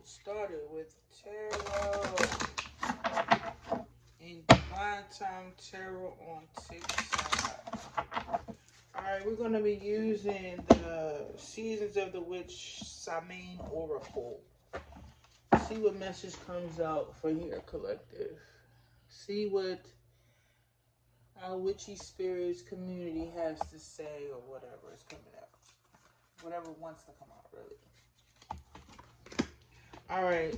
started with tarot and Divine Time Tarot on TikTok. Alright, we're going to be using the Seasons of the Witch Samhain Oracle. See what message comes out for here, collective. See what our witchy spirits community has to say, or whatever is coming out. Whatever wants to come out, really. Alright.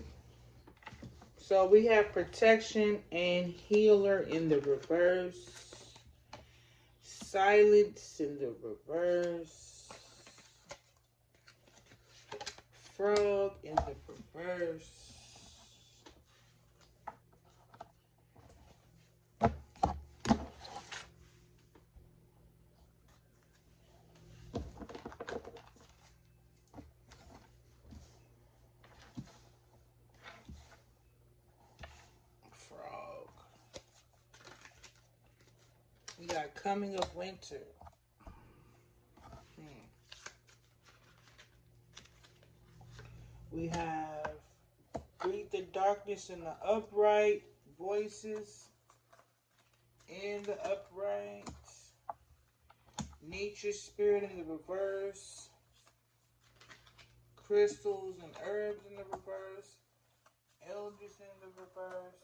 So we have protection and healer in the reverse. Silence in the reverse. Frog in the reverse. We got coming of winter. We have greet the darkness in the upright, voices in the upright, nature spirit in the reverse, crystals and herbs in the reverse, elders in the reverse,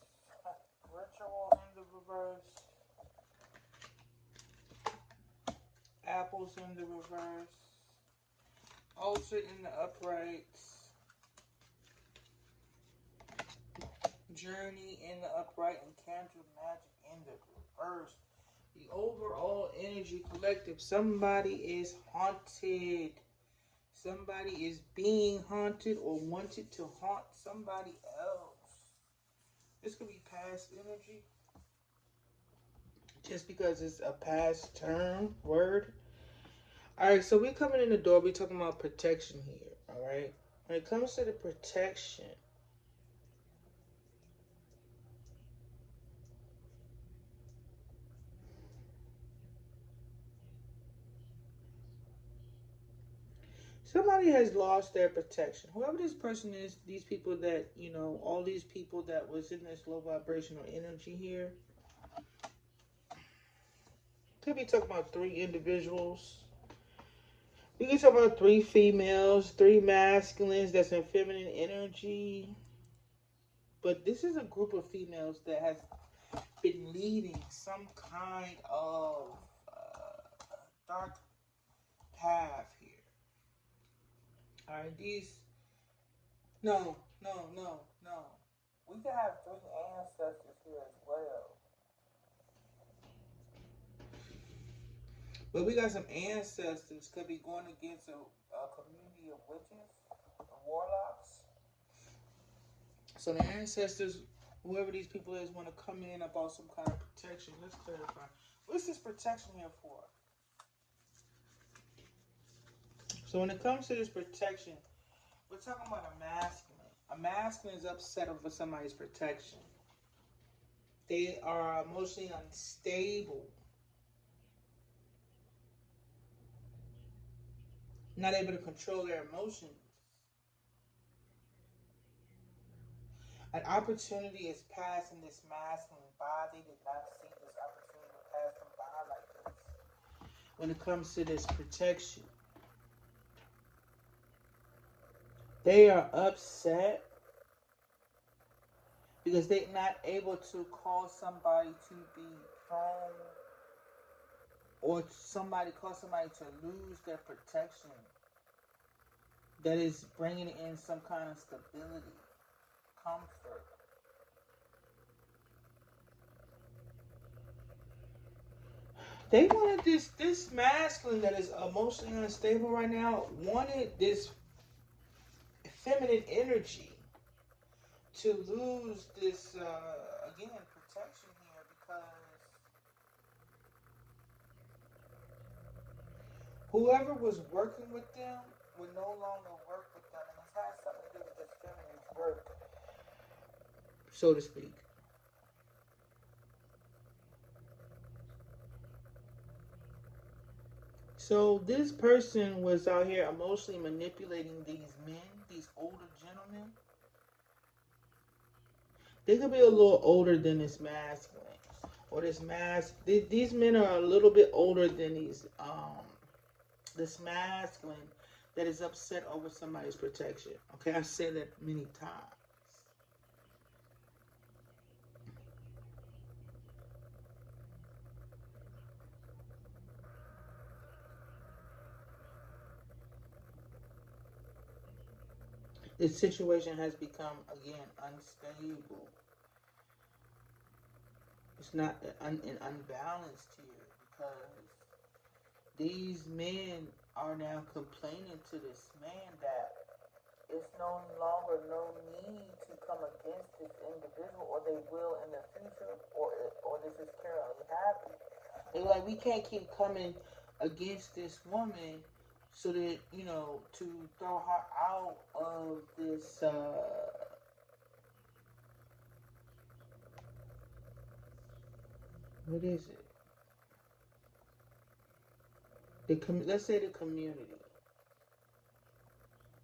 ritual in the reverse, apples in the reverse, altar in the uprights, journey in the upright, and candle magic in the reverse. The overall energy collective. Somebody is haunted. Somebody is being haunted or wanted to haunt somebody else. This could be past energy. Just because it's a past term word. Alright, so we're coming in the door. We're talking about protection here. Alright. When it comes to the protection, somebody has lost their protection. Whoever this person is, these people that, you know, all these people that was in this low vibrational energy here. Could be talking about 3 individuals. We can talk about 3 females, 3 masculines that's in feminine energy. But this is a group of females that has been leading some kind of dark path here. Alright, these... No. We could have 3 ancestors here as well. But we got some ancestors could be going against a community of witches, warlocks. So the ancestors, whoever these people is, want to come in about some kind of protection. Let's clarify. What's this protection here for? So when it comes to this protection, we're talking about a masculine. A masculine is upset over somebody's protection. They are emotionally unstable. Not able to control their emotions. An opportunity is passing this masculine by. They did not see this opportunity to pass them by like this. When it comes to this protection, they are upset because they're not able to cause somebody to be prone, or somebody cause somebody to lose their protection that is bringing in some kind of stability, comfort. They wanted this masculine that is emotionally unstable right now, wanted this feminine energy to lose this, again, protection here, because whoever was working with them would no longer work with them, and this has something to do with this feminine work, so to speak. So this person was out here emotionally manipulating these men, these older gentlemen, They could be a little older than this masculine. Or this these men are a little bit older than this masculine that is upset over somebody's protection. Okay, I've said that many times. This situation has become again unstable. It's not unbalanced here because these men are now complaining to this man that it's no longer no need to come against this individual, or they will in the future, or this is currently happening. They're like, we can't keep coming against this woman so that, to throw her out of this what is it? Let's say the community.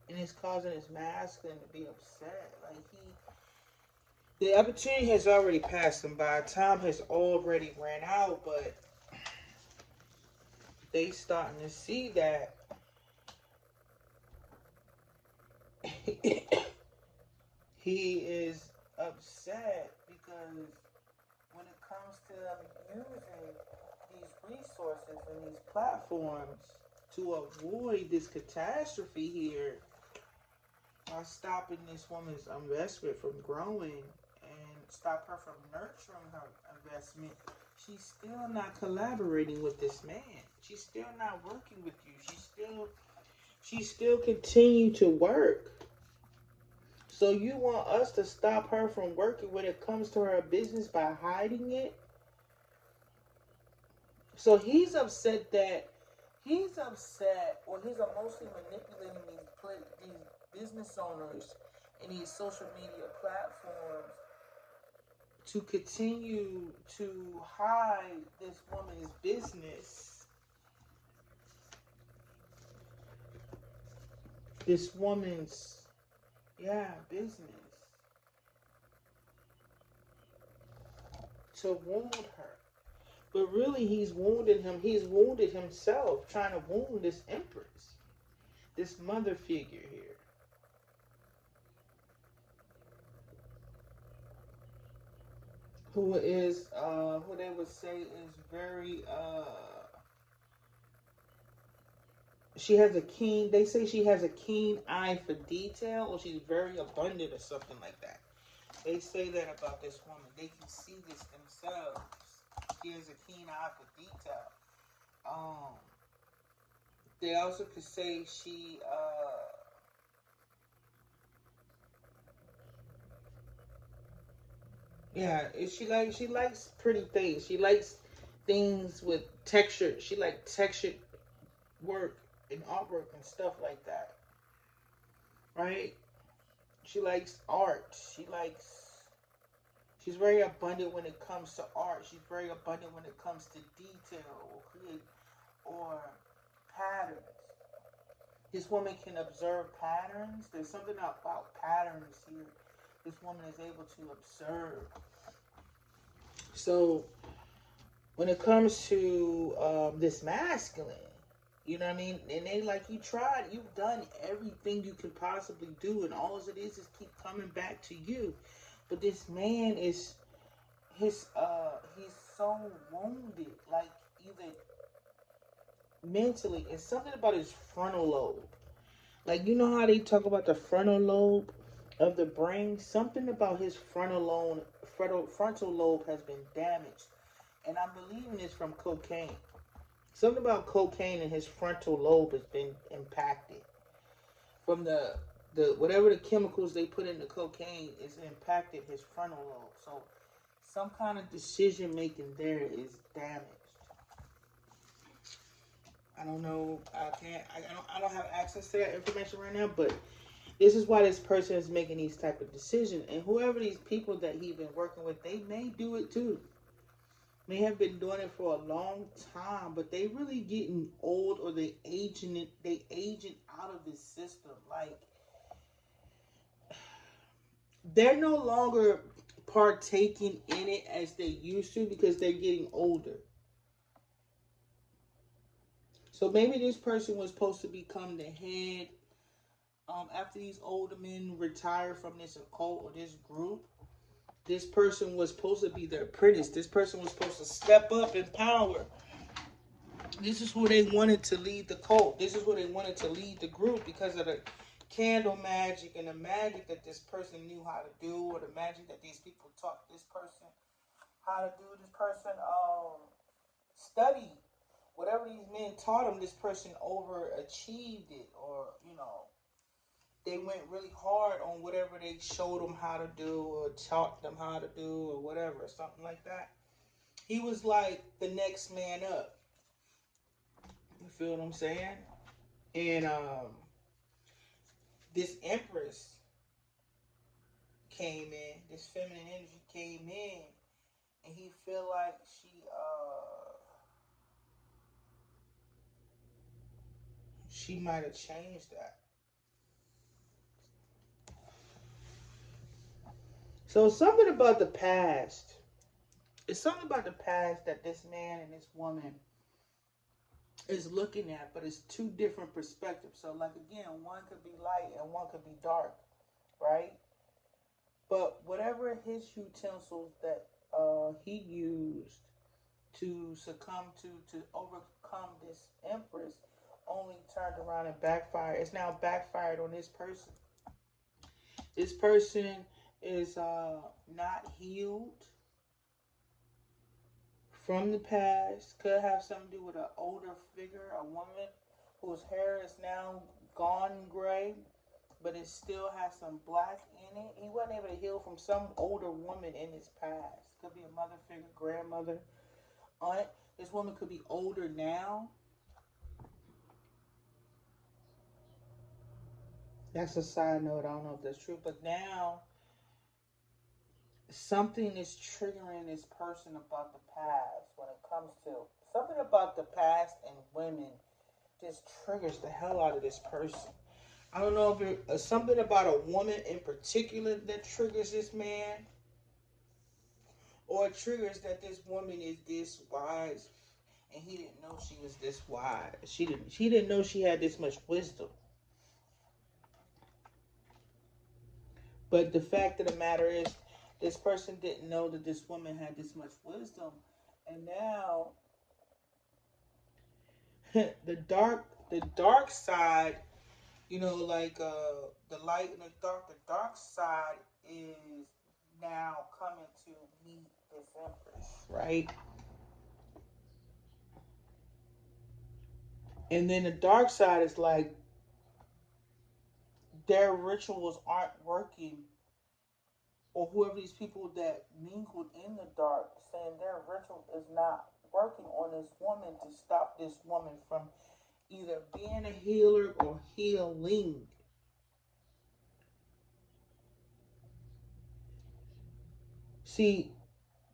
And it's causing his masculine to be upset. Like the opportunity has already passed him by. Time has already ran out, but they starting to see that he is upset because when it comes to them using these resources and these platforms to avoid this catastrophe here, by stopping this woman's investment from growing and stop her from nurturing her investment, she's still not collaborating with this man. She's still not working with you. She still continue to work. So you want us to stop her from working when it comes to her business by hiding it? So he's upset, or he's emotionally manipulating these business owners and these social media platforms to continue to hide this woman's business. This woman's, business. To wound her. But really, he's wounded him. He's wounded himself trying to wound this empress, this mother figure here. Who they would say is very, they say she has a keen eye for detail, or she's very abundant or something like that. They say that about this woman. They can see this themselves. She has a keen eye for detail. They also could say she likes pretty things. She likes things with texture. She likes textured work and artwork and stuff like that. Right? She likes art. She's very abundant when it comes to art. She's very abundant when it comes to detail or patterns. This woman can observe patterns. There's something about patterns here. This woman is able to observe. So when it comes to this masculine, you know what I mean? And they like, you've done everything you can possibly do, and all it is keep coming back to you. But this man he's so wounded, like even mentally. It's something about his frontal lobe. Like, you know how they talk about the frontal lobe of the brain? Something about his frontal lobe has been damaged. And I'm believing this from cocaine. Something about cocaine and his frontal lobe has been impacted. From the whatever the chemicals they put in the cocaine is impacted his frontal lobe. So some kind of decision making there is damaged. I don't know. I don't have access to that information right now, but this is why this person is making these type of decisions. And whoever these people that he's been working with, they may do it too. May have been doing it for a long time, but they really getting old, or they aging out of this system. Like, they're no longer partaking in it as they used to because they're getting older. So maybe this person was supposed to become the head after these older men retire from this occult or this group. This person was supposed to be their apprentice. This person was supposed to step up in power. This is who they wanted to lead the cult. This is who they wanted to lead the group because of the candle magic and the magic that this person knew how to do, or the magic that these people taught this person how to do. This person studied whatever these men taught him. This person overachieved it, or they went really hard on whatever they showed them how to do or taught them how to do or whatever, something like that. He was like the next man up. You feel what I'm saying? And this empress came in, this feminine energy came in, and he feel like she might have changed that. So something about the past. It's something about the past that this man and this woman is looking at, but it's two different perspectives. So like again, one could be light and one could be dark, right? But whatever his utensils that he used to succumb to overcome this empress only turned around and backfired. It's now backfired on this person. This person is not healed from the past. Could have something to do with an older figure, a woman whose hair is now gone gray, but it still has some black in it. He wasn't able to heal from some older woman in his past. Could be a mother figure, grandmother, aunt. This woman could be older now. That's a side note. I don't know if that's true, but now something is triggering this person about the past when it comes to something about the past, and women just triggers the hell out of this person. I don't know if it's something about a woman in particular that triggers this man, or it triggers that this woman is this wise and he didn't know she was this wise. She didn't know she had this much wisdom. But the fact of the matter is, this person didn't know that this woman had this much wisdom, and now the dark side, like the light and the dark side is now coming to meet this empress, right? And then the dark side is like their rituals aren't working, or whoever these people that mingled in the dark saying their ritual is not working on this woman to stop this woman from either being a healer or healing. See,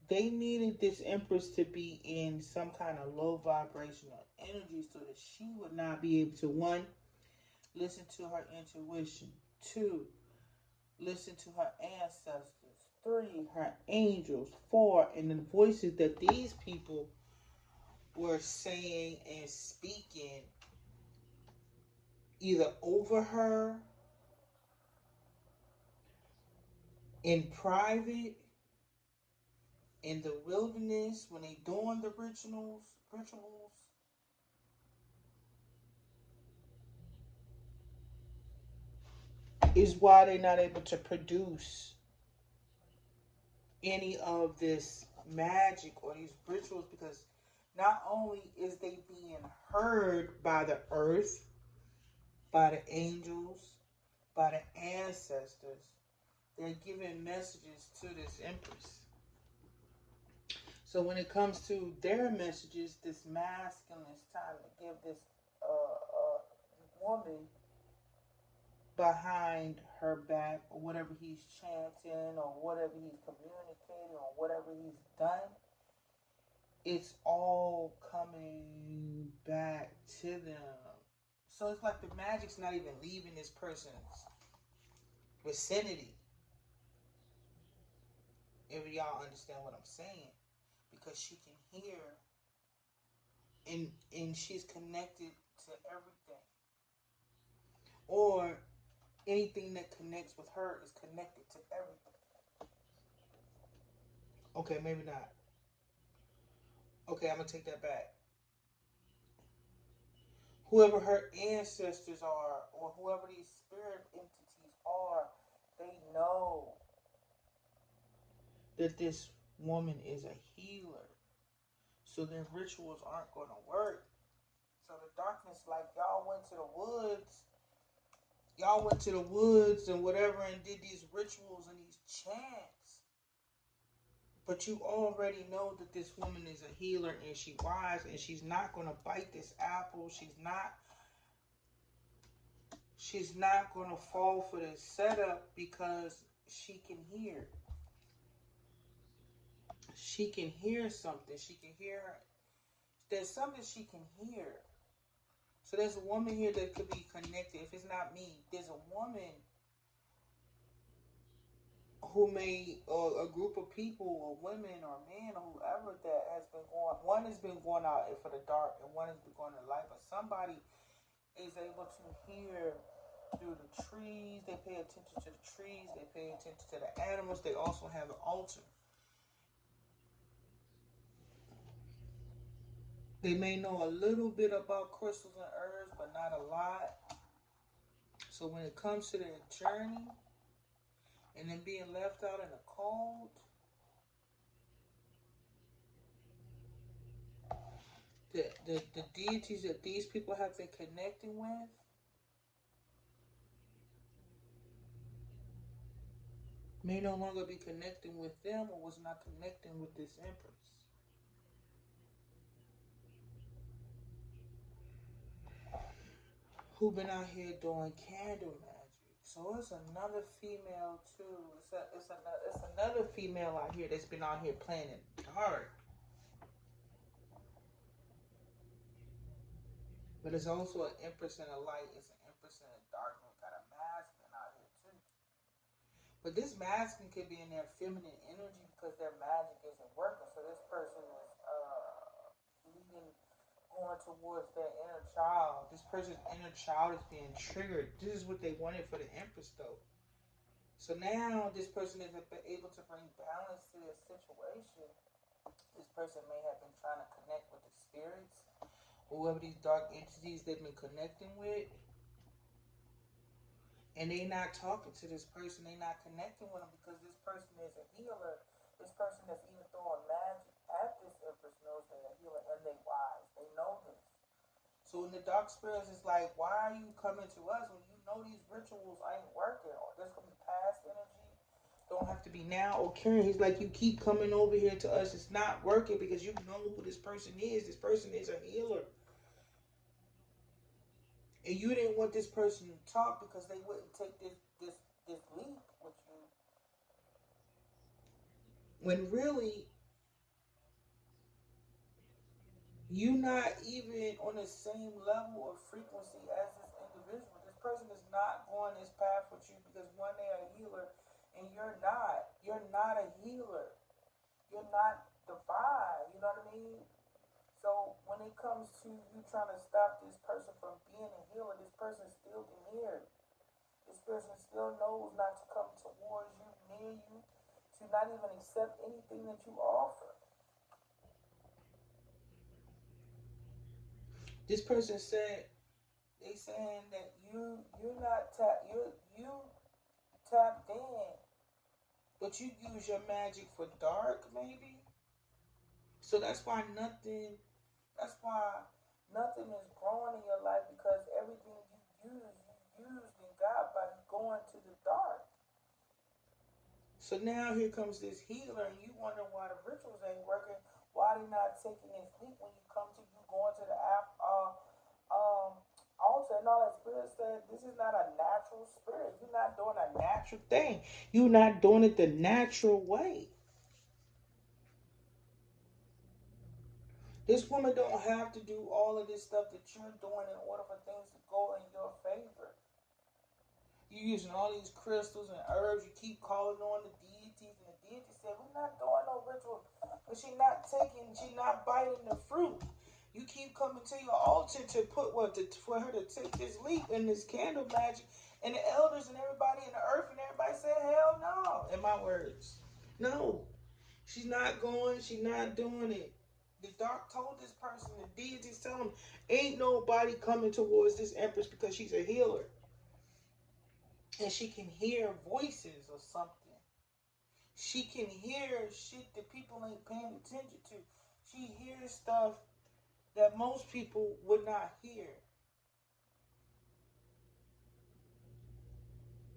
they needed this empress to be in some kind of low vibrational energy so that she would not be able to, one, listen to her intuition, two, listen to her ancestors, three, her angels, four, and the voices that these people were saying and speaking either over her in private, in the wilderness, when they doing the rituals, is why they're not able to produce any of this magic or these rituals, because not only is they being heard by the earth, by the angels, by the ancestors, they're giving messages to this empress. So when it comes to their messages, this masculine is time to give this woman behind her back, or whatever he's chanting, or whatever he's communicating, or whatever he's done, it's all coming back to them. So it's like the magic's not even leaving this person's vicinity. If y'all understand what I'm saying. Because she can hear, and she's connected to everything. Or anything that connects with her is connected to everything. Okay, maybe not. Okay, I'm gonna take that back. Whoever her ancestors are, or whoever these spirit entities are, they know that this woman is a healer. So their rituals aren't going to work. So the darkness, like y'all went to the woods and whatever and did these rituals and these chants. But you already know that this woman is a healer and she's wise and she's not going to bite this apple. She's not going to fall for this setup because she can hear. She can hear something. She can hear. There's something she can hear. So there's a woman here that could be connected. If it's not me, there's a woman who may, or a group of people, or women, or men, or whoever that has been going. One has been going out for the dark, and one has been going to the light. But somebody is able to hear through the trees. They pay attention to the trees. They pay attention to the animals. They also have an altar. They may know a little bit about crystals and herbs, but not a lot. So when it comes to their journey and then being left out in the cold, the deities that these people have been connecting with may no longer be connecting with them or was not connecting with this empress. Who been out here doing candle magic. So it's another female too. It's another female out here that's been out here playing in dark. But it's also an empress in a light. It's an empress in a dark. We got a masculine out here too. But this masculine could be in their feminine energy because their magic isn't working. So this person is leading, going towards their inner child. This person's inner child is being triggered. This is what they wanted for the empress though. So now this person is able to bring balance to their situation. This person may have been trying to connect with the spirits, or whoever these dark entities they've been connecting with, and they not talking to this person. They not connecting with them because this person is a healer. This person that's even throwing magic at this empress knows they're a healer and they wise. They know this. So in the dark spirits, it's like, why are you coming to us when you know these rituals ain't working? Or there's gonna be past energy. Don't have to be now or Karen. He's like, you keep coming over here to us. It's not working because you know who this person is. This person is a healer. And you didn't want this person to talk because they wouldn't take this leap with you. When really you not even on the same level of frequency as this individual. This person is not going this path with you because one, they are a healer and you're not. You're not a healer. You're not divine. You know what I mean? So when it comes to you trying to stop this person from being a healer, this person still can hear. This person still knows not to come towards you, near you, to not even accept anything that you offer. This person said they saying that you're not you tapped in, but you use your magic for dark maybe. So that's why nothing is growing in your life because everything you used and got by going to the dark. So now here comes this healer and you wonder why the rituals ain't working, why they not taking this leap when you come to you going to the um altar and all that spirit said this is not a natural spirit. You're not doing a natural thing. You're not doing it the natural way. This woman don't have to do all of this stuff that you're doing in order for things to go in your favor. You're using all these crystals and herbs. You keep calling on the deities, and the deity said, we're not doing no ritual. But she not biting the fruit. You keep coming to your altar to put for her to take this leap in this candle magic. And the elders and everybody in the earth and everybody said, hell no. In my words. No. She's not going. She's not doing it. The dark told this person, the deities tell him, ain't nobody coming towards this empress because she's a healer. And she can hear voices or something. She can hear shit that people ain't paying attention to. She hears stuff that most people would not hear.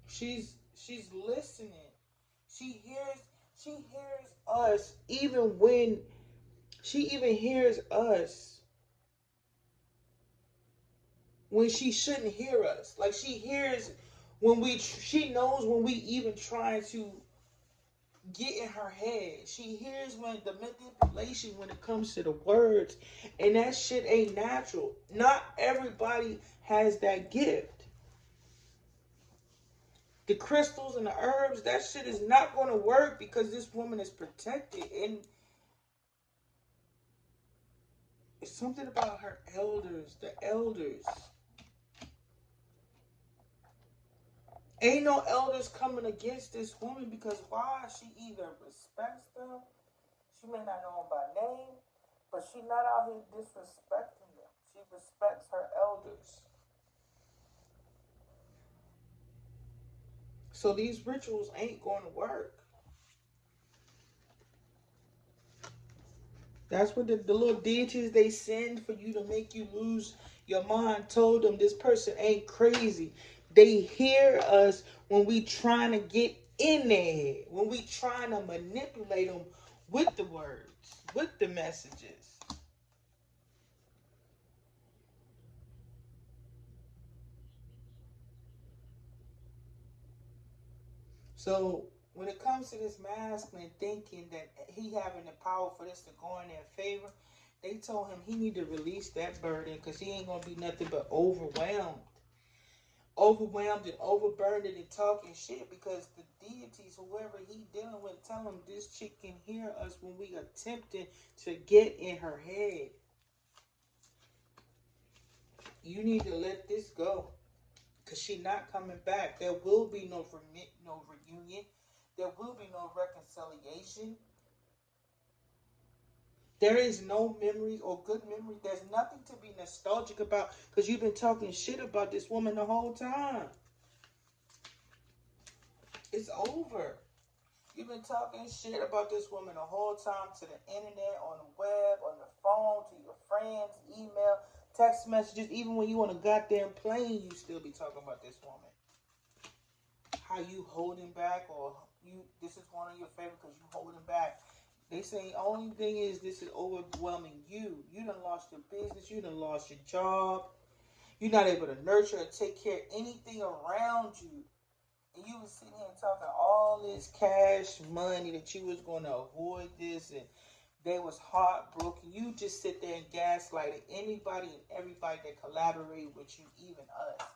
She's listening. She hears us even when she even hears us when she shouldn't hear us. Like she hears when she knows when we even try to get in her head. She hears when the manipulation when it comes to the words, and that shit ain't natural. Not everybody has that gift. The crystals and the herbs, that shit is not going to work because this woman is protected. And it's something about her elders, the elders. Ain't no elders coming against this woman because why? She either respects them, she may not know them by name, but she not out here disrespecting them. She respects her elders. So these rituals ain't going to work. That's what the little deities they send for you to make you lose your mind told them this person ain't crazy. They hear us when we trying to get in their head, when we trying to manipulate them with the words, with the messages. So when it comes to this masculine thinking that he having the power for this to go in their favor, they told him he need to release that burden because he ain't going to be nothing but overwhelmed and overburdened and talking shit because the deities, whoever he dealing with, tell him this chick can hear us when we attempting to get in her head. You need to let this go because she not coming back. There will be no reunion. There will be no reconciliation. There is no memories or good memories. There's nothing to be nostalgic about because you've been talking shit about this woman the whole time. It's over. You've been talking shit about this woman the whole time to the internet, on the web, on the phone, to your friends, email, text messages. Even when you on a goddamn plane, you still be talking about this woman. How you holding back or this is one of your favorites because you holding back. They say only thing is this is overwhelming you. You done lost your business. You done lost your job. You're not able to nurture or take care of anything around you. And you was sitting here talking all this cash money that you was going to avoid this and they was heartbroken. You just sit there and gaslight anybody and everybody that collaborate with you, even us.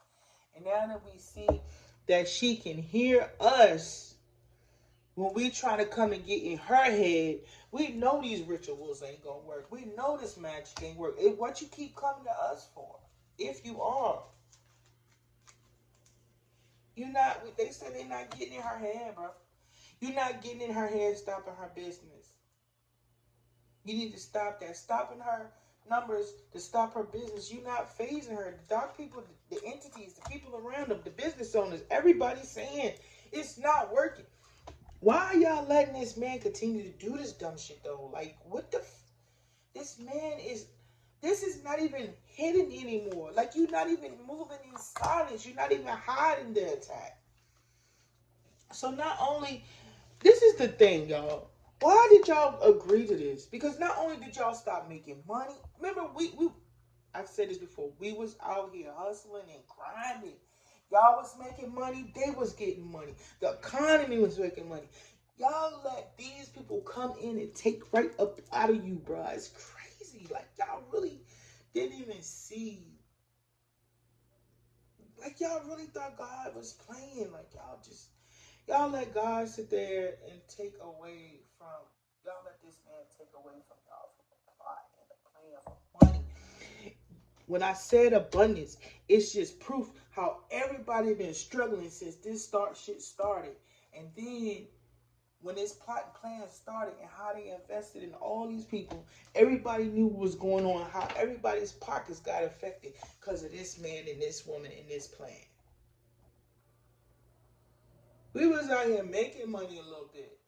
And now that we see that she can hear us, when we try to come and get in her head, we know these rituals ain't going to work. We know this magic ain't work. What you keep coming to us for? If you are. You're not, they said they're not getting in her head, bro. You're not getting in her head, stopping her business. You need to stop that. Stopping her numbers to stop her business. You're not phasing her. The dark people, the entities, the people around them, the business owners, everybody's saying it's not working. Why are y'all letting this man continue to do this dumb shit though? Like, what the this man is, this is not even hidden anymore. Like, you're not even moving in silence. You're not even hiding the attack. So not only, this is the thing, y'all. Why did y'all agree to this? Because not only did y'all stop making money, remember I've said this before, we was out here hustling and grinding. Y'all was making money, they was getting money. The economy was making money. Y'all let these people come in and take right up out of you, bro. It's crazy. Like, y'all really didn't even see. Like, y'all really thought God was playing. Like, y'all just, Y'all let God sit there and take away from, y'all let this man take away from y'all from the plot and the plan for money. When I said abundance, it's just proof how everybody been struggling since this shit started. And then when this plot and plan started and how they invested in all these people, everybody knew what was going on, how everybody's pockets got affected because of this man and this woman and this plan. We was out here making money a little bit.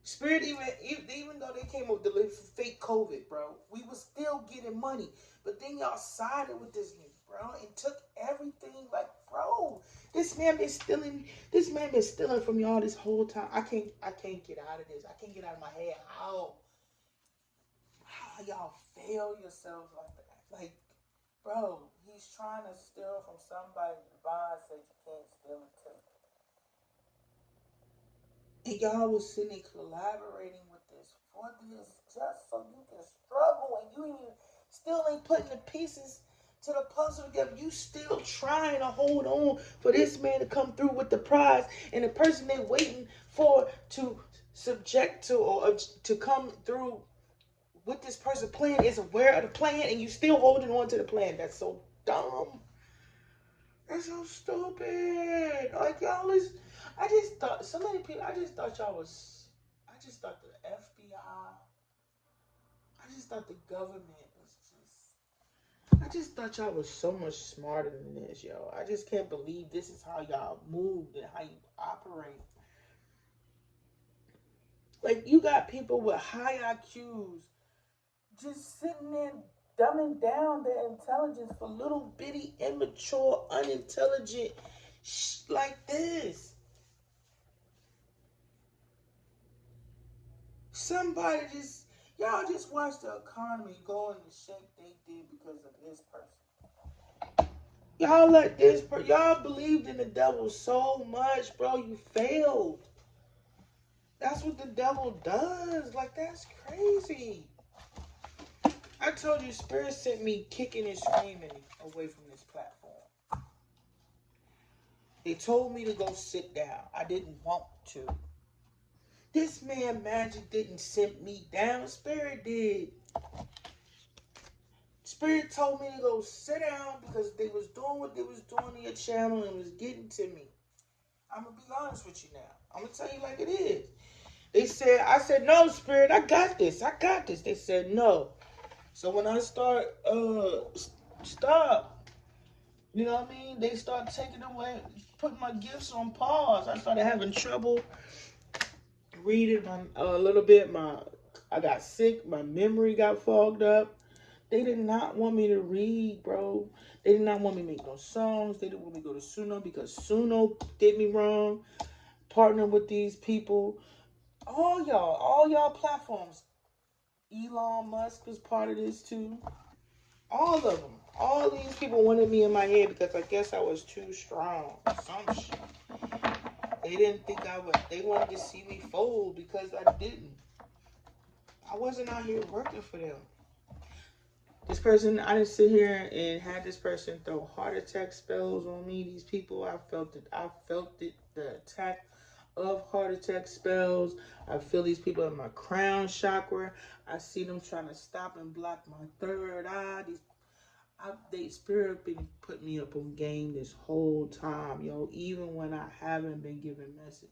Spirit, even though they came up with the fake COVID, bro, we was still getting money. But then y'all sided with this nigga, bro, and took everything. Like, bro, this man been stealing. This man been stealing from y'all this whole time. I can't get out of this. I can't get out of my head how y'all fail yourselves like that. Like, bro, he's trying to steal from somebody. Divine said you can't steal it too. And y'all was sitting there collaborating with this for this just so you can struggle, and you still ain't putting the pieces to the puzzle together. You still trying to hold on for this man to come through with the prize, and the person they waiting for to subject to or to come through with this person plan is aware of the plan, and you still holding on to the plan. That's so dumb. That's so stupid. Like, y'all is, I just thought, so many people, I just thought the FBI, I just thought the government was I just thought y'all was so much smarter than this, yo. I just can't believe this is how y'all moved and how you operate. Like, you got people with high IQs just sitting there dumbing down their intelligence for little bitty, immature, unintelligent like this. Somebody y'all just watch the economy go in the shape they did because of this person. Y'all let y'all believed in the devil so much, bro, you failed. That's what the devil does. Like, that's crazy. I told you, Spirit sent me kicking and screaming away from this platform. They told me to go sit down. I didn't want to. This man Magic didn't send me down. Spirit did. Spirit told me to go sit down because they was doing what they was doing on your channel and was getting to me. I'm going to be honest with you now. I'm going to tell you like it is. I said, no, Spirit, I got this. They said, no. So when I start, stop. You know what I mean? They start taking away, putting my gifts on pause. I started having trouble reading a little bit. I got sick. My memory got fogged up. They did not want me to read, bro. They did not want me to make no songs. They didn't want me to go to Suno because Suno did me wrong. Partner with these people. All y'all platforms. Elon Musk was part of this too. All of them. All these people wanted me in my head because I guess I was too strong. Some shit. They didn't think I would. They wanted to see me fold because I didn't. I wasn't out here working for them. This person, I didn't sit here and had this person throw heart attack spells on me. These people, I felt it, the attack of heart attack spells. I feel these people in my crown chakra. I see them trying to stop and block my third eye. They Spirit been putting me up on game this whole time, yo, even when I haven't been giving messages.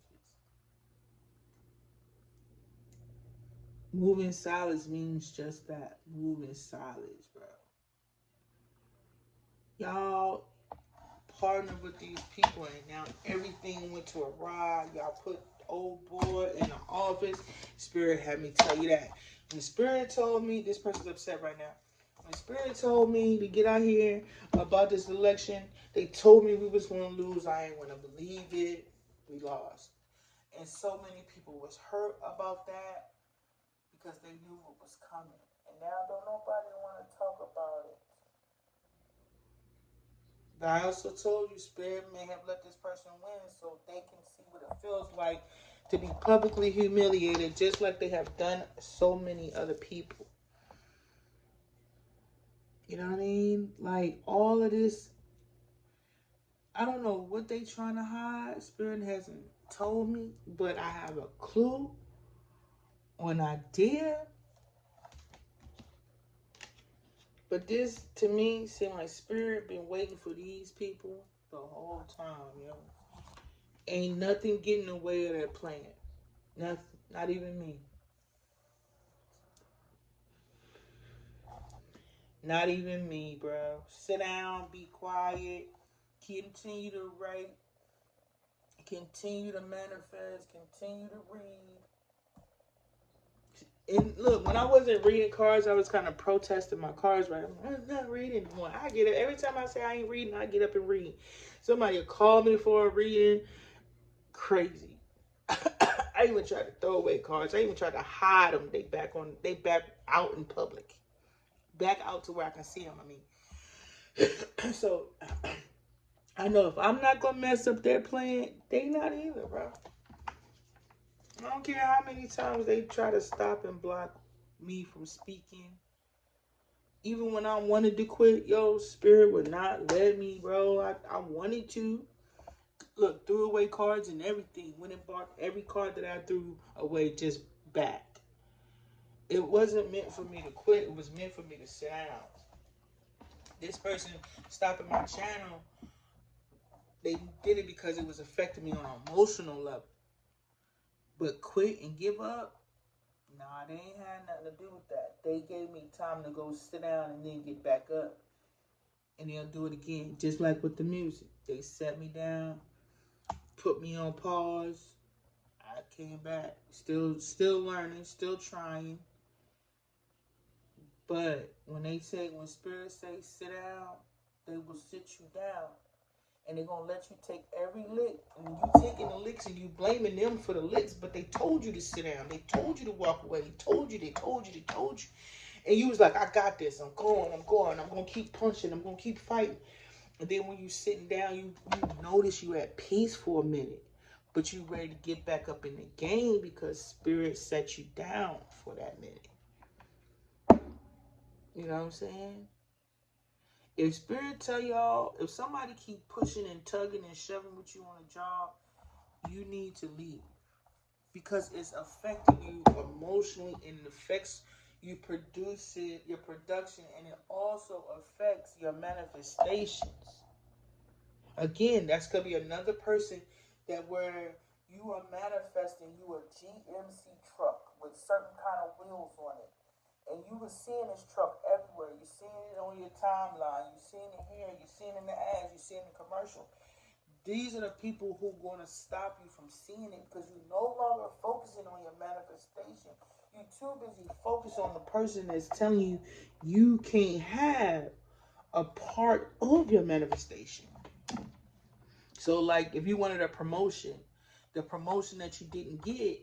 Moving silence means just that. Moving silence, bro. Y'all partnered with these people and now everything went to a ride. Y'all put old boy in the office. Spirit had me tell you that. When Spirit told me, this person's upset right now. When Spirit told me to get out here about this election, they told me we was going to lose. I ain't want to believe it. We lost. And so many people was hurt about that because they knew what was coming. And now don't nobody want to talk about it. But I also told you Spirit may have let this person win so they can see what it feels like to be publicly humiliated just like they have done so many other people. You know what I mean? Like, all of this, I don't know what they trying to hide. Spirit hasn't told me, but I have a clue, an idea. But this, to me, seemed like Spirit been waiting for these people the whole time, yo. Ain't nothing getting in the way of that plan. Nothing. Not even me. Not even me, bro. Sit down, be quiet, continue to write, continue to manifest, continue to read. And look, when I wasn't reading cards, I was kind of protesting my cards, right? I'm not reading anymore. I get it. Every time I say I ain't reading, I get up and read. Somebody will call me for a reading. Crazy. I even tried to throw away cards. I even tried to hide them. They back out in public. Back out to where I can see them, I mean. So, I know if I'm not going to mess up their plan, they not either, bro. I don't care how many times they try to stop and block me from speaking. Even when I wanted to quit, yo, Spirit would not let me, bro. I wanted to. Look, threw away cards and everything. Went and bought every card that I threw away just back. It wasn't meant for me to quit. It was meant for me to sit down. This person stopping my channel, they did it because it was affecting me on an emotional level. But quit and give up, nah, they ain't had nothing to do with that. They gave me time to go sit down and then get back up. And they'll do it again, just like with the music. They set me down, put me on pause. I came back, still learning, still trying. But when Spirit say sit down, they will sit you down. And they're going to let you take every lick. And you taking the licks and you blaming them for the licks, but they told you to sit down. They told you to walk away. They told you. And you was like, I got this. I'm going. I'm going to keep punching. I'm going to keep fighting. And then when you sitting down, you notice you at peace for a minute. But you ready to get back up in the game because Spirit set you down for that minute. You know what I'm saying? If Spirit tell y'all, if somebody keep pushing and tugging and shoving with you on a job, you need to leave. Because it's affecting you emotionally and it affects you producing your production, and it also affects your manifestations. Again, that's gonna be another person that where you are manifesting you a GMC truck with certain kind of wheels on it. And you were seeing this truck everywhere. You're seeing it on your timeline. You're seeing it here. You're seeing it in the ads. You're seeing it in the commercial. These are the people who are going to stop you from seeing it because you're no longer focusing on your manifestation. You're too busy focused on the person that's telling you you can't have a part of your manifestation. So, like, if you wanted a promotion, the promotion that you didn't get,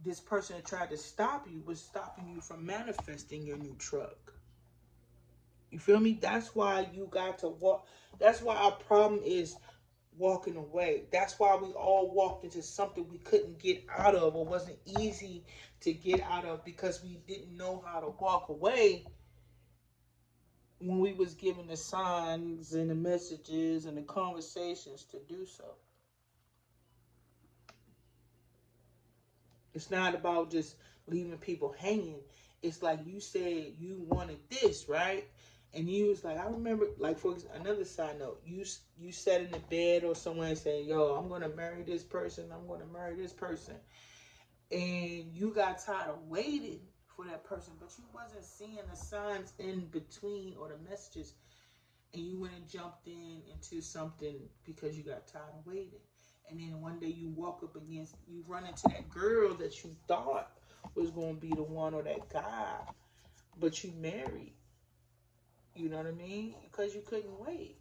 this person that tried to stop you was stopping you from manifesting your new truck. You feel me? That's why you got to walk. That's why our problem is walking away. That's why we all walked into something we couldn't get out of or wasn't easy to get out of because we didn't know how to walk away when we was given the signs and the messages and the conversations to do so. It's not about just leaving people hanging. It's like you said you wanted this, right? And you was like, I remember, like, for another side note, you sat in the bed or somewhere and said, yo, I'm going to marry this person. I'm going to marry this person. And you got tired of waiting for that person, but you wasn't seeing the signs in between or the messages. And you went and jumped into something because you got tired of waiting. And then one day you run into that girl that you thought was going to be the one or that guy, but you married. You know what I mean? Because you couldn't wait.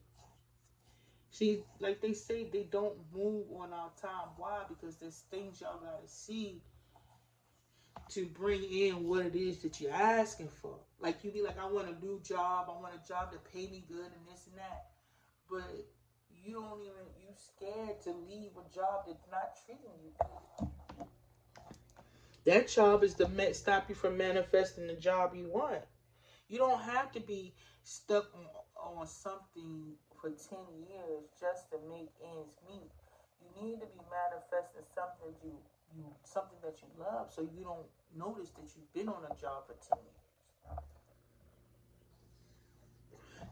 See, like they say, they don't move on our time. Why? Because there's things y'all got to see to bring in what it is that you're asking for. Like you be like, I want a new job. I want a job that pay me good and this and that. But you scared to leave a job that's not treating you good. That job is to stop you from manifesting the job you want. You don't have to be stuck on something for 10 years just to make ends meet. You need to be manifesting something something that you love, so you don't notice that you've been on a job for 10 years.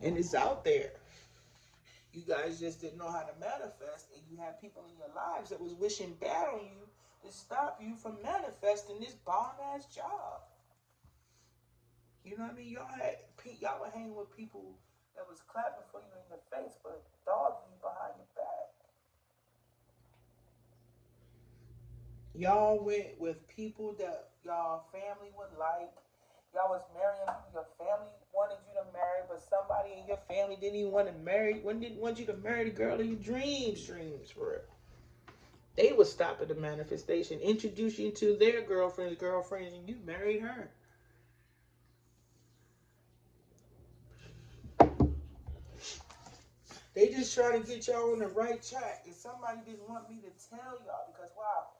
And it's out there. You guys just didn't know how to manifest, and you had people in your lives that was wishing bad on you to stop you from manifesting this bomb-ass job. You know what I mean? Y'all were hanging with people that was clapping for you in your face, but dogging you behind your back. Y'all went with people that y'all family would like. Y'all was marrying people your family wanted you to marry, but somebody in your family didn't even want to marry. Didn't want you to marry the girl of your dreams for it. They would stop at the manifestation, introduce you to their girlfriends, and you married her. They just trying to get y'all on the right track. And somebody didn't want me to tell y'all because, wow,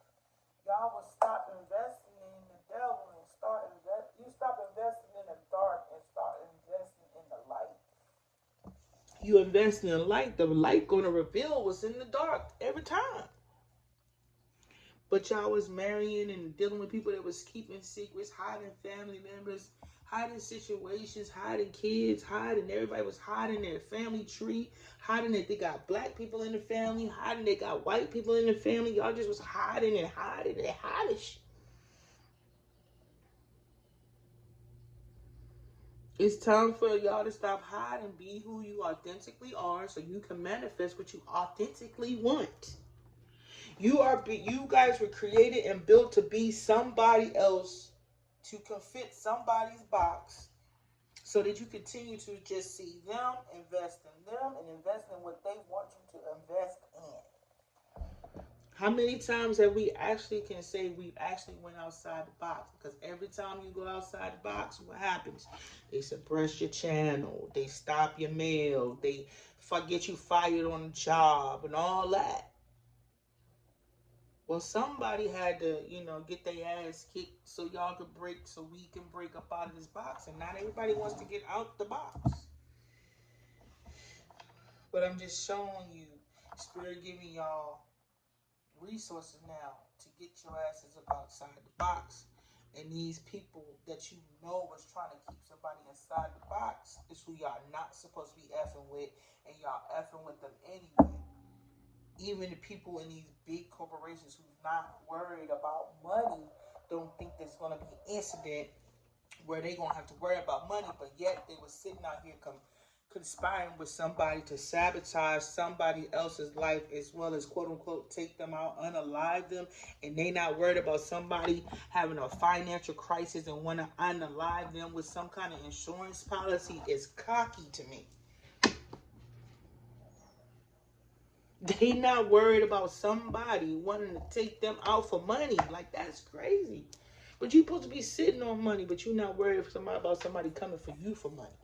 y'all would stop investing in the devil and you stop investing in the dark and start investing in the light. You invest in the light going to reveal what's in the dark every time. But y'all was marrying and dealing with people that was keeping secrets, hiding family members, hiding situations, hiding kids, everybody was hiding their family tree, hiding that they got black people in the family, hiding they got white people in the family. Y'all just was hiding and hiding and hiding shit. It's time for y'all to stop hiding, be who you authentically are so you can manifest what you authentically want. You guys were created and built to be somebody else, to fit somebody's box, so that you continue to just see them, invest in them, and invest in what they want you to invest in. How many times have we actually can say we've actually went outside the box? Because every time you go outside the box, what happens? They suppress your channel. They stop your mail. They get you fired on the job and all that. Well, somebody had to, get their ass kicked so y'all could so we can break up out of this box. And not everybody wants to get out the box. But I'm just showing you, Spirit giving y'all resources now to get your asses up outside the box. And these people that you know was trying to keep somebody inside the box is who y'all not supposed to be effing with, and y'all effing with them anyway. Even the people in these big corporations who's not worried about money don't think there's going to be an incident where they're going to have to worry about money, but yet they were sitting out here conspiring with somebody to sabotage somebody else's life, as well as quote unquote take them out, unalive them, and they not worried about somebody having a financial crisis and want to unalive them with some kind of insurance policy. Is cocky to me. They not worried about somebody wanting to take them out for money. Like, that's crazy. But you supposed to be sitting on money, but you're not worried about somebody coming for you for money.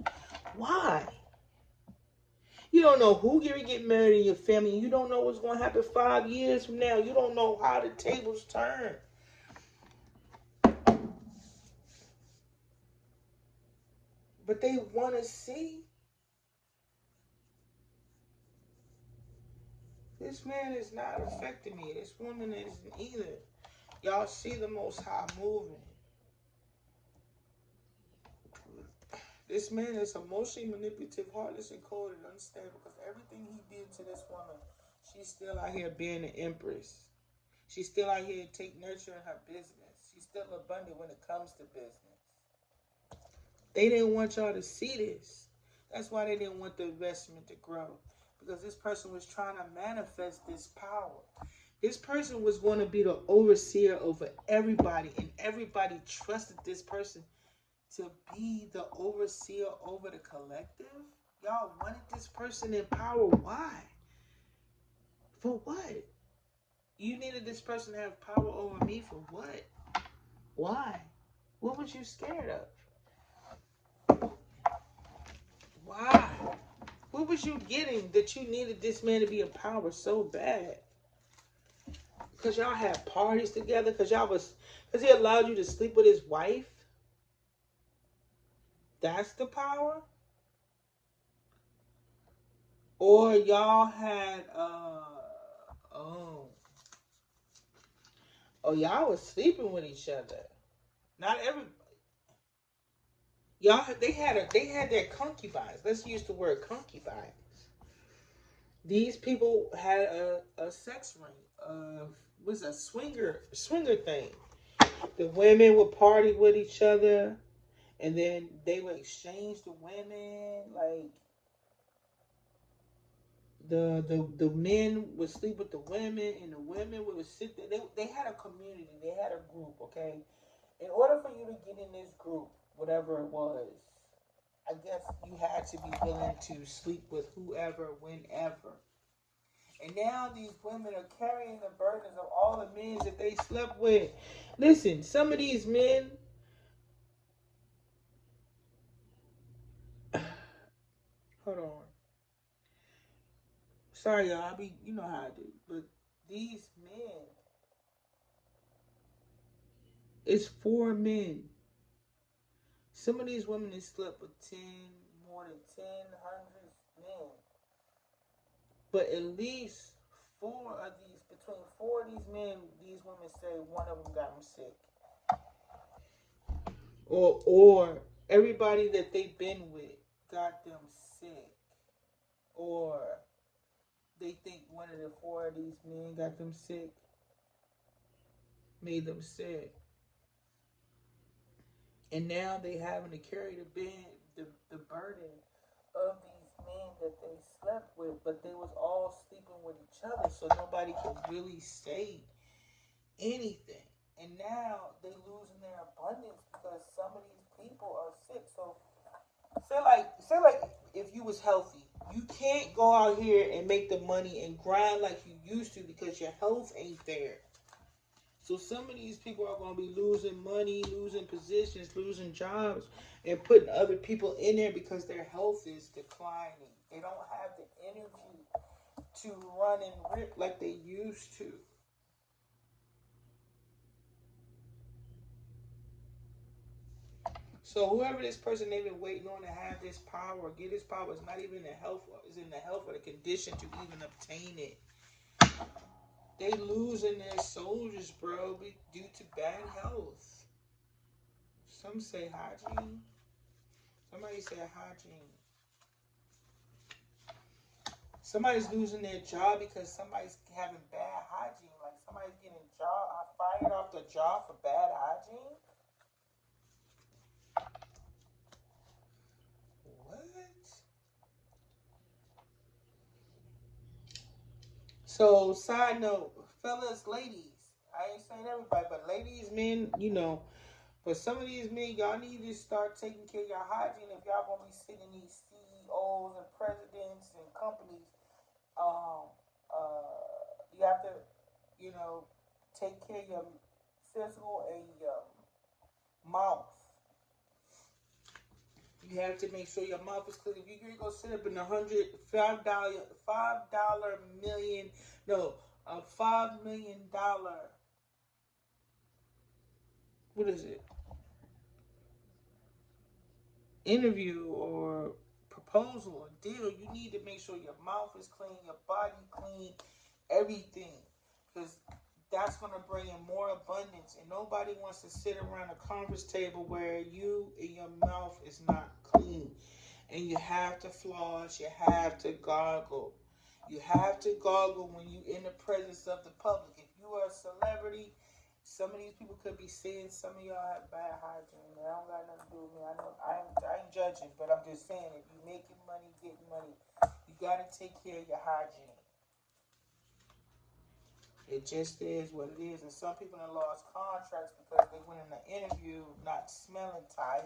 Why? You don't know who you're getting married in your family. You don't know what's going to happen 5 years from now. You don't know how the tables turn. But they want to see. This man is not affecting me. This woman isn't either. Y'all see the Most High moving. This man is emotionally manipulative, heartless, and cold and unstable, because everything he did to this woman, she's still out here being an empress. She's still out here nurturing her business. She's still abundant when it comes to business. They didn't want y'all to see this. That's why they didn't want the investment to grow, because this person was trying to manifest this power. This person was going to be the overseer over everybody, and everybody trusted this person to be the overseer over the collective. Y'all wanted this person in power. Why? For what? You needed this person to have power over me for what? Why? What was you scared of? Why? What was you getting that you needed this man to be in power so bad? Because y'all had parties together? Because he allowed you to sleep with his wife? That's the power? Or y'all had oh y'all was sleeping with each other. Not every y'all they had their concubines. Let's use the word concubines. These people had a sex ring. Was a swinger thing. The women would party with each other, and then they would exchange the women. Like the men would sleep with the women, and the women would sit there. They had a community. They had a group. Okay, in order for you to get in this group, whatever it was, I guess you had to be willing to sleep with whoever, whenever. And now these women are carrying the burdens of all the men that they slept with. Listen, some of these men, hold on. Sorry, y'all. You know how I do. But these men, it's 4 men. Some of these women have slept with 10, more than 10 hundred men. But at least between four of these men, these women say one of them got them sick. Or everybody that they've been with got them sick. Or they think one of the four of these men got them sick, made them sick. And now they having to carry the burden of these men that they slept with, but they was all sleeping with each other, so nobody could really say anything. And now they losing their abundance because some of these people are sick. So say like if you was healthy, you can't go out here and make the money and grind like you used to because your health ain't there. So some of these people are going to be losing money, losing positions, losing jobs, and putting other people in there because their health is declining. They don't have the energy to run and rip like they used to. So whoever this person they've been waiting on to have this power or get this power is not even in the health or the condition to even obtain it. They losing their soldiers, bro, due to bad health. Some say hygiene. Somebody said hygiene. Somebody's losing their job because somebody's having bad hygiene. Like somebody's getting fired off the job for bad hygiene. What? So, side note, fellas, ladies. I ain't saying everybody, but ladies, men, for some of these men, y'all need to start taking care of your hygiene if y'all gonna be sitting these CEOs and presidents and companies. Um, you have to, you know, take care of your physical and your mouth. You have to make sure your mouth is clean. If you're gonna go sit up in $5 million, no, a $5 million, what is it? Interview or proposal or deal, you need to make sure your mouth is clean, your body clean, everything, because that's going to bring in more abundance. And nobody wants to sit around a conference table where you and your mouth is not clean. And you have to floss, you have to gargle. You have to gargle when you in the presence of the public. If you are a celebrity, some of these people could be saying some of y'all have bad hygiene. I don't got nothing to do with me. I know I ain't judging, but I'm just saying if you making money, getting money, you gotta take care of your hygiene. It just is what it is. And some people have lost contracts because they went in an interview not smelling Thai.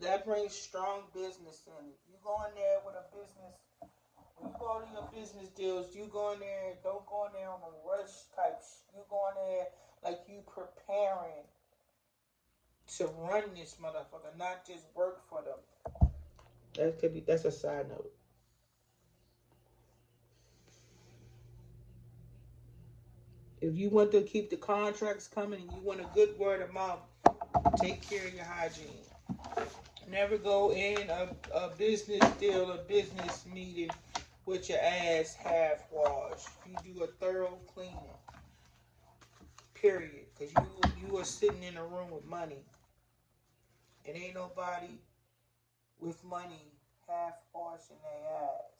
That brings strong business in. If you go in there with a business, when you go to your business deals, you go in there, don't go in there on a rush type. You go in there like you preparing to run this motherfucker, not just work for them. That's a side note. If you want to keep the contracts coming and you want a good word of mouth, Take care of your hygiene. Never go in a business deal, a business meeting with your ass half washed. You do a thorough cleaning. Period. Because you are sitting in a room with money. And ain't nobody with money half washing their ass.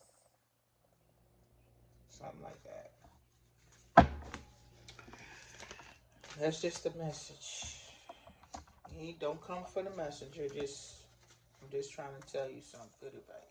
Something like that. That's just the message. You don't come for the messenger. I'm just trying to tell you some good advice.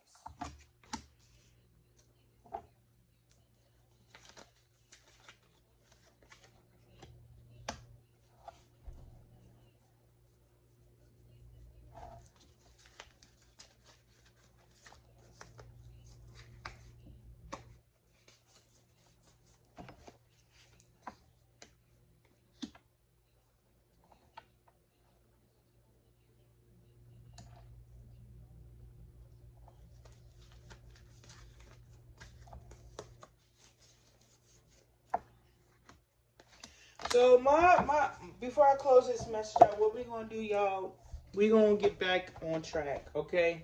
So my before I close this message out, what we gonna do, y'all? We gonna get back on track, okay?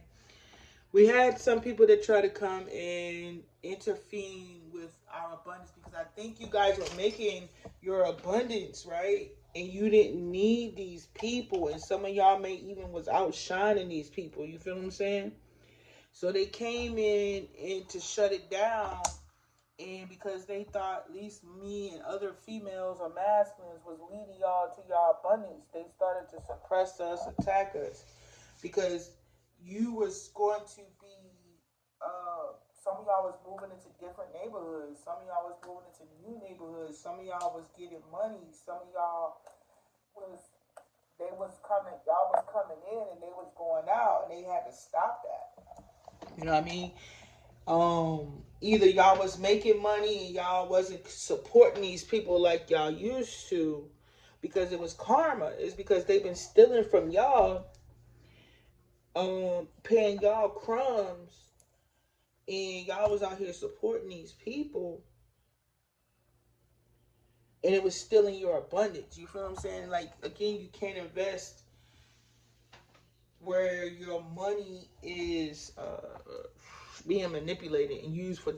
We had some people that try to come and intervene with our abundance because I think you guys were making your abundance, right? And you didn't need these people, and some of y'all may even was outshining these people. You feel what I'm saying? So they came in and to shut it down, and because they thought at least me and other females or masculines was leading y'all to y'all abundance, they started to suppress us, attack us, because you was going to be, some of y'all was moving into different neighborhoods, some of y'all was moving into new neighborhoods, some of y'all was getting money, some of y'all was, they was coming, y'all was coming in and they was going out, and they had to stop that. You know what I mean? Either y'all was making money and y'all wasn't supporting these people like y'all used to because it was karma. It's because they've been stealing from y'all, paying y'all crumbs, and y'all was out here supporting these people, and it was stealing your abundance. You feel what I'm saying? Like, again, you can't invest where your money is being manipulated and used for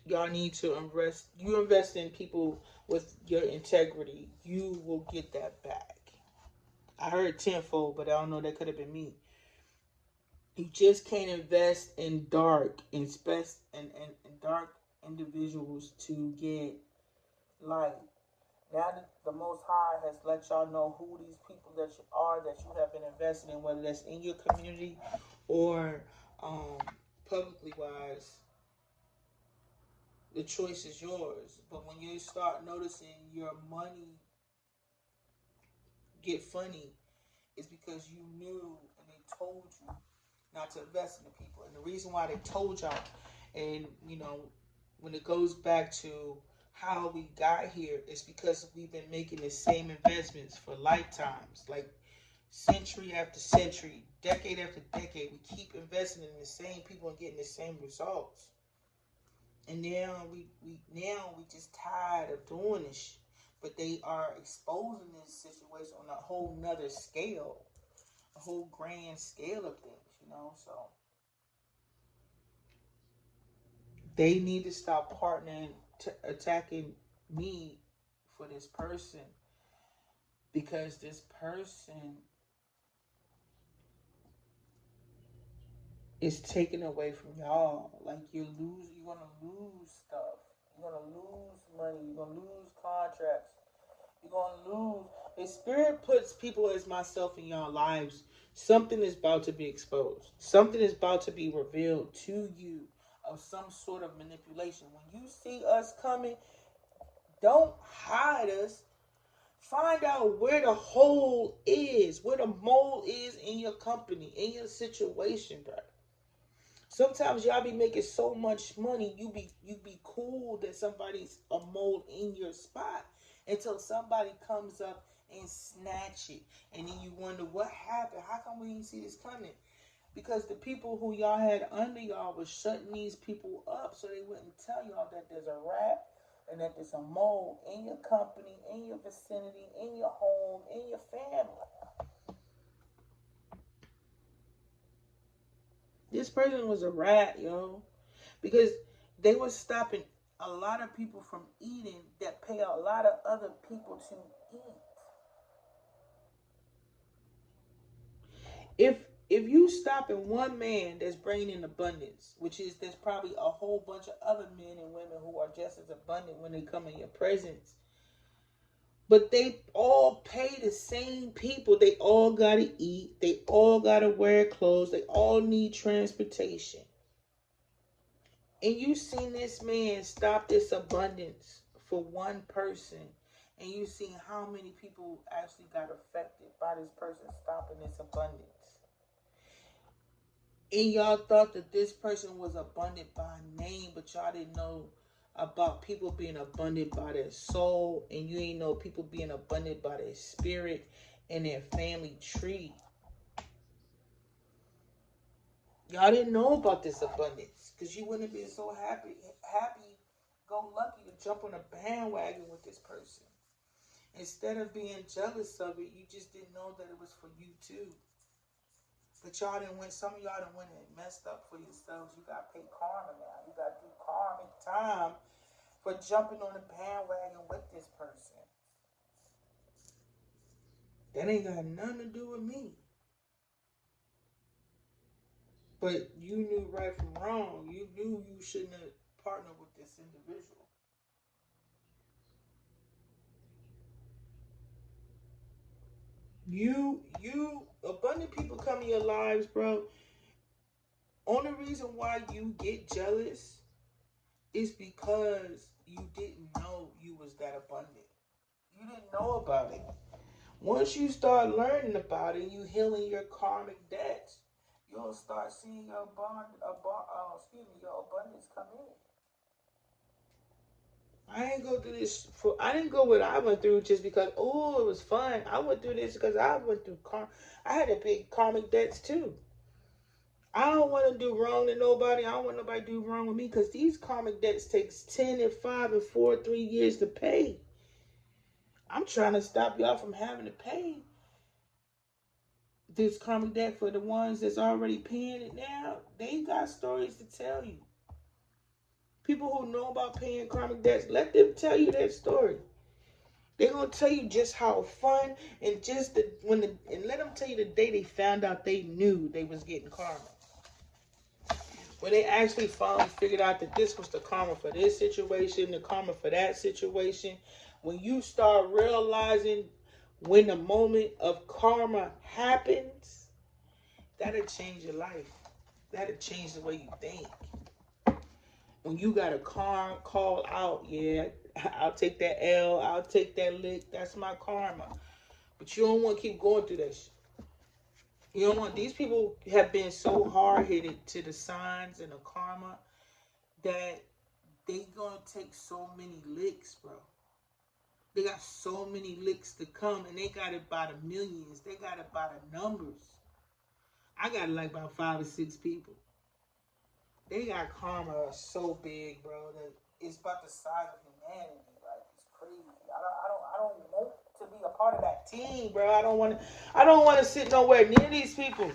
y'all need to invest. You invest in people with your integrity, you will get that back. I heard tenfold, but I don't know, that could have been me. You just can't invest in dark and dark individuals to get light. Now that the Most High has let y'all know who these people that you are, that you have been investing in, whether that's in your community or publicly wise, the choice is yours. But when you start noticing your money get funny, it's because you knew and they told you not to invest in the people. And the reason why they told y'all, and when it goes back to how we got here, is because we've been making the same investments for lifetimes, like century after century, decade after decade. We keep investing in the same people and getting the same results. And now we just tired of doing this shit. But they are exposing this situation on a whole nother scale, a whole grand scale of things. So they need to stop partnering, attacking me for this person, because this person is taken away from y'all. Like, you're gonna lose stuff. You're gonna lose money. You're gonna lose contracts. You're gonna lose. If Spirit puts people as myself in y'all lives, something is about to be exposed. Something is about to be revealed to you of some sort of manipulation. When you see us coming, don't hide us. Find out where the hole is, where the mole is in your company, in your situation, bro. Sometimes y'all be making so much money, you be cool that somebody's a mole in your spot until somebody comes up and snatch it, and then you wonder what happened. How come we didn't see this coming? Because the people who y'all had under y'all was shutting these people up so they wouldn't tell y'all that there's a rat, and that there's a mold in your company, in your vicinity, in your home, in your family. This person was a rat, yo, because they were stopping a lot of people from eating that pay a lot of other people to eat. If you stopping one man that's bringing in abundance, which is there's probably a whole bunch of other men and women who are just as abundant when they come in your presence. But they all pay the same people. They all gotta eat. They all gotta wear clothes. They all need transportation. And you seen this man stop this abundance for one person. And you seen how many people actually got affected by this person stopping this abundance. And y'all thought that this person was abundant by name, but y'all didn't know about people being abundant by their soul, and you ain't know people being abundant by their spirit and their family tree. Y'all didn't know about this abundance because you wouldn't have been so happy, go lucky to jump on a bandwagon with this person. Instead of being jealous of it, you just didn't know that it was for you too. But y'all didn't win. Some of y'all done went and messed up for yourselves. You got to pay karma now. You got to do karmic time for jumping on the bandwagon with this person. That ain't got nothing to do with me. But you knew right from wrong. You knew you shouldn't have partnered with this individual. Abundant people come in your lives, bro. Only reason why you get jealous is because you didn't know you was that abundant. You didn't know about it. Once you start learning about it, you healing your karmic debts, you'll start seeing your your abundance come in. I didn't go what I went through just because, oh, it was fun. I went through this because I went through I had to pay karmic debts too. I don't want to do wrong to nobody. I don't want nobody to do wrong with me because these karmic debts takes 10 and 5 and 4, 3 years to pay. I'm trying to stop y'all from having to pay this karmic debt for the ones that's already paying it now. They got stories to tell you. People who know about paying karmic debts, let them tell you that story. They're gonna tell you just how fun and just and let them tell you the day they found out they knew they was getting karma. When they actually finally figured out that this was the karma for this situation, the karma for that situation. When you start realizing when the moment of karma happens, that'll change your life. That'll change the way you think. When you got a call out, yeah, I'll take that L, I'll take that lick, that's my karma. But you don't want to keep going through that shit. You don't want, these people have been so hard-headed to the signs and the karma that they gonna take so many licks, bro. They got so many licks to come, and they got it by the millions. They got it by the numbers. I got it like about 5 or 6 people. They got karma so big, bro, that it's about the size of humanity. Like, it's crazy. I don't want to be a part of that team, bro. I don't want to sit nowhere near these people.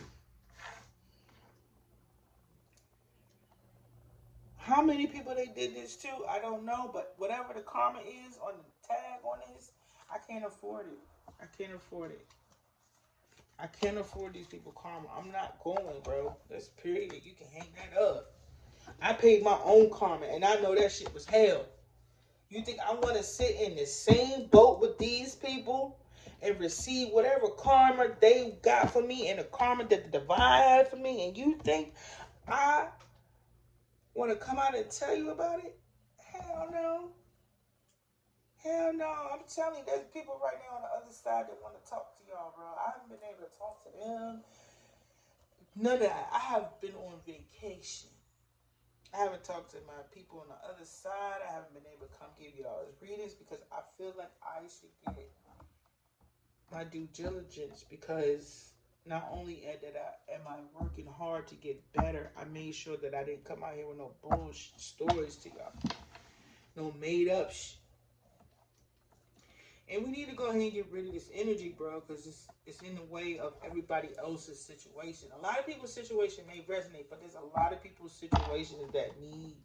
How many people they did this to, I don't know, but whatever the karma is on the tag on this, I can't afford it. I can't afford it. I can't afford these people karma. I'm not going, bro. That's period. You can hang that up. I paid my own karma, and I know that shit was hell. You think I want to sit in the same boat with these people and receive whatever karma they got for me and the karma that the divine had for me? And you think I want to come out and tell you about it? Hell no. Hell no. I'm telling you, there's people right now on the other side that want to talk to y'all, bro. I haven't been able to talk to them. None of that. I have been on vacation. I haven't talked to my people on the other side. I haven't been able to come give you all these readings because I feel like I should get my due diligence, because not only am I working hard to get better, I made sure that I didn't come out here with no bullshit stories to y'all. no made up shit. And we need to go ahead and get rid of this energy, bro, because it's in the way of everybody else's situation. A lot of people's situation may resonate, but there's a lot of people's situations that need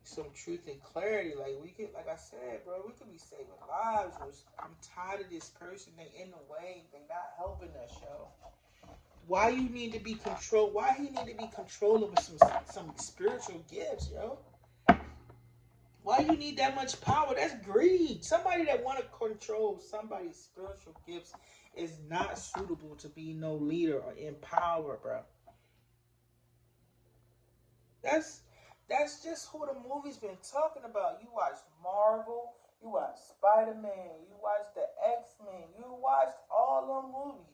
some truth and clarity. Like we could, like I said, bro, we could be saving lives. I'm tired of this person. They in the way. They not helping us, yo. Why you need to be controlled? Why he need to be controlled over some spiritual gifts, yo? Why you need that much power? That's greed. Somebody that want to control somebody's spiritual gifts is not suitable to be no leader or in power, bro. That's just who the movie's been talking about. You watch Marvel, you watch Spider-Man, you watch the X-Men, you watched all them movies.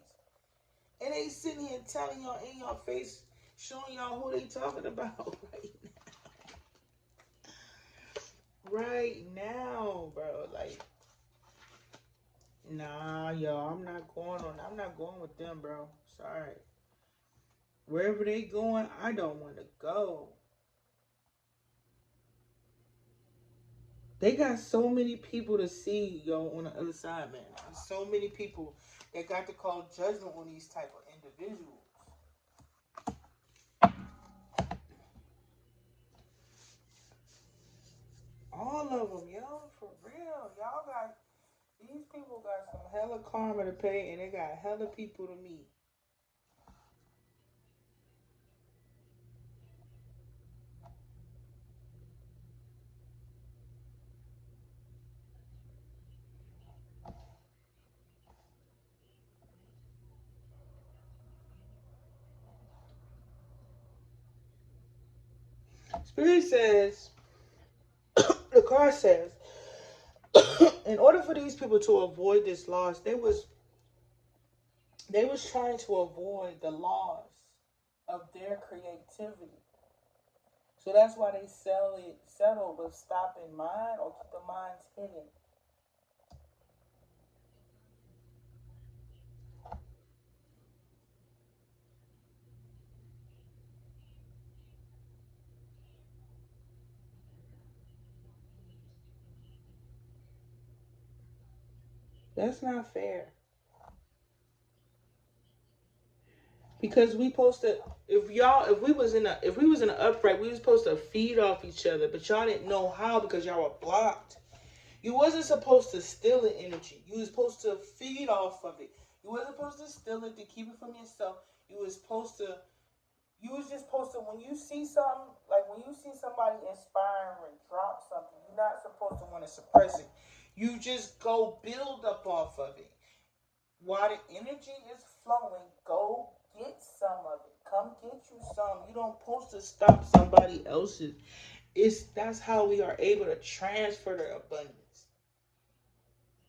And they sitting here telling y'all in your face, showing y'all who they talking about right now, bro. Like, nah, yo, I'm not going with them, bro. Sorry. Wherever they going, I don't want to go. They got so many people to see, yo, on the other side, man. So many people that got to call judgment on these type of individuals. All of them, yo, for real. These people got some hella karma to pay, and they got hella people to meet. Spirit says, the card says, in order for these people to avoid this loss, they was trying to avoid the loss of their creativity. So that's why they settle with stopping mind or keep the minds hidden. That's not fair. Because we supposed to, if we was in an upright, we was supposed to feed off each other, but y'all didn't know how because y'all were blocked. You wasn't supposed to steal the energy. You was supposed to feed off of it. You wasn't supposed to steal it to keep it from yourself. You was just supposed to, when you see something, like when you see somebody inspiring drop something, you're not supposed to want to suppress it. You just go build up off of it. While the energy is flowing, go get some of it. Come get you some. You don't supposed to stop somebody else's. That's how we are able to transfer the abundance.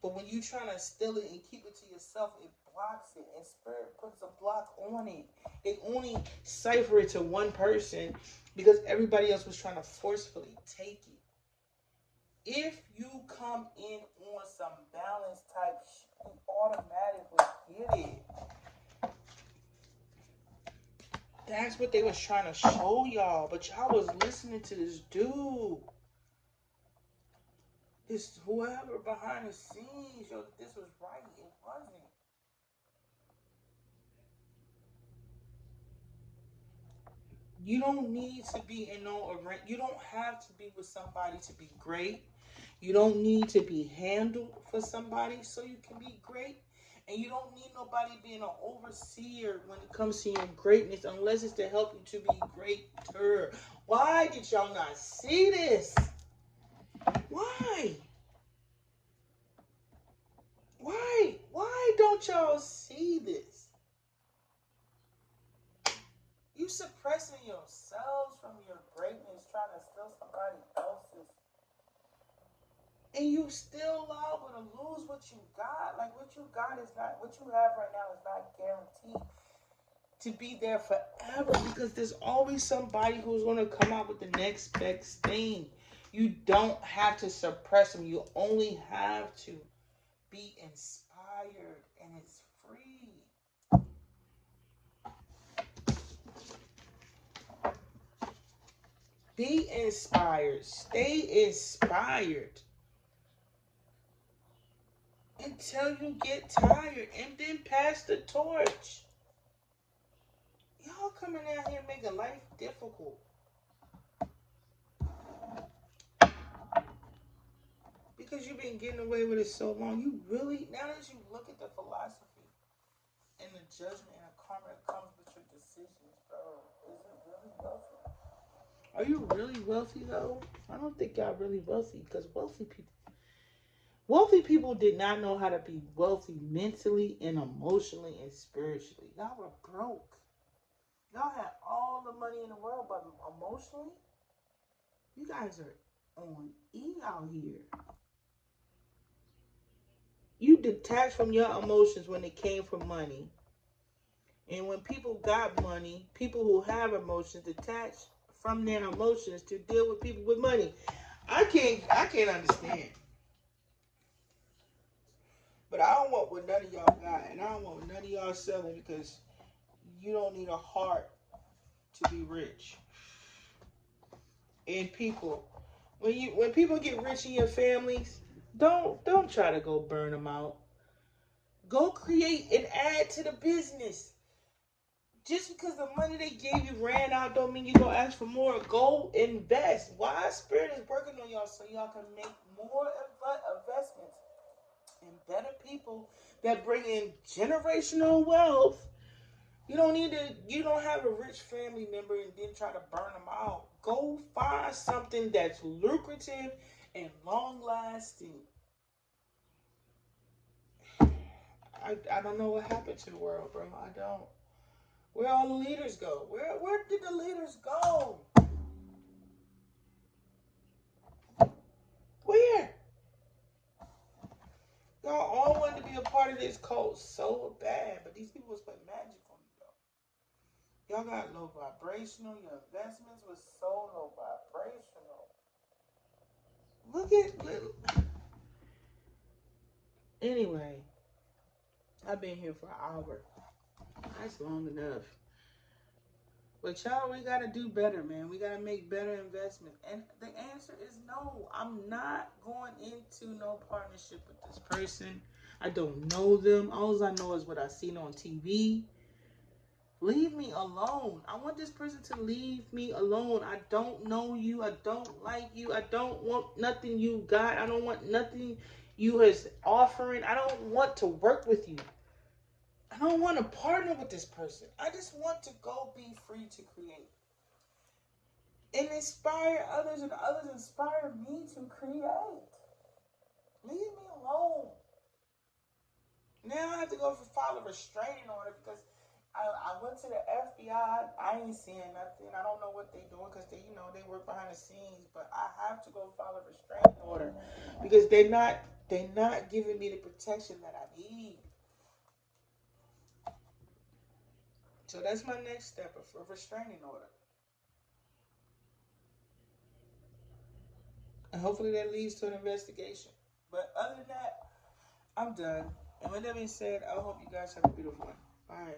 But when you trying to steal it and keep it to yourself, it blocks it. And spirit puts a block on it. They only cipher it to one person because everybody else was trying to forcefully take it. If you come in on some balance type shit, you automatically get it. That's what they was trying to show y'all, but y'all was listening to this dude. This whoever behind the scenes, yo, this was right. It wasn't. You don't need to be in no arena. You don't have to be with somebody to be great. You don't need to be handled for somebody so you can be great. And you don't need nobody being an overseer when it comes to your greatness unless it's to help you to be greater. Why did y'all not see this? Why? Why? Why don't y'all see this? You suppressing yourselves from your greatness, trying to steal somebody else's. And you still liable to lose what you got. Like what you got is not, what you have right now is not guaranteed to be there forever because there's always somebody who's going to come out with the next best thing. You don't have to suppress them. You only have to be inspired, and it's free. Be inspired. Stay inspired until you get tired, and then pass the torch. Y'all coming out here making life difficult. Because you've been getting away with it so long. You really, now that you look at the philosophy and the judgment and the karma that comes with your decisions, bro, is it really wealthy? Are you really wealthy though? I don't think y'all really wealthy, because wealthy people did not know how to be wealthy mentally and emotionally and spiritually. Y'all were broke. Y'all had all the money in the world, but emotionally, you guys are on E out here. You detach from your emotions when it came from money. And when people got money, people who have emotions detach from their emotions to deal with people with money. I can't understand. But I don't want what none of y'all got, and I don't want none of y'all selling, because you don't need a heart to be rich. And people, when people get rich in your families, don't try to go burn them out. Go create and add to the business. Just because the money they gave you ran out don't mean you go ask for more. Go invest. Why Spirit is working on y'all, so y'all can make more investments in better people that bring in generational wealth. You don't have a rich family member and then try to burn them out. Go find something that's lucrative and long lasting. I don't know what happened to the world, bro. I don't. Where all the leaders go? Where did the leaders go? Where? Y'all all wanted to be a part of this cult so bad, but these people was putting magic on you. Y'all got low vibrational. Your investments was so low vibrational. Look at little. Anyway, I've been here for an hour. That's long enough. But y'all, we gotta do better, man. We gotta make better investments. And the answer is no. I'm not going into no partnership with this person. I don't know them. All I know is what I've seen on TV. Leave me alone. I want this person to leave me alone. I don't know you. I don't like you. I don't want nothing you got. I don't want nothing you is offering. I don't want to work with you. I don't want to partner with this person. I just want to go be free to create. And inspire others, and others inspire me to create. Leave me alone. Now I have to go file a restraining order because I went to the FBI. I ain't seeing nothing. I don't know what they're doing because they work behind the scenes. But I have to go file a restraining order because they're not giving me the protection that I need. So that's my next step, a restraining order. And hopefully that leads to an investigation. But other than that, I'm done. And with that being said, I hope you guys have a beautiful one. Bye.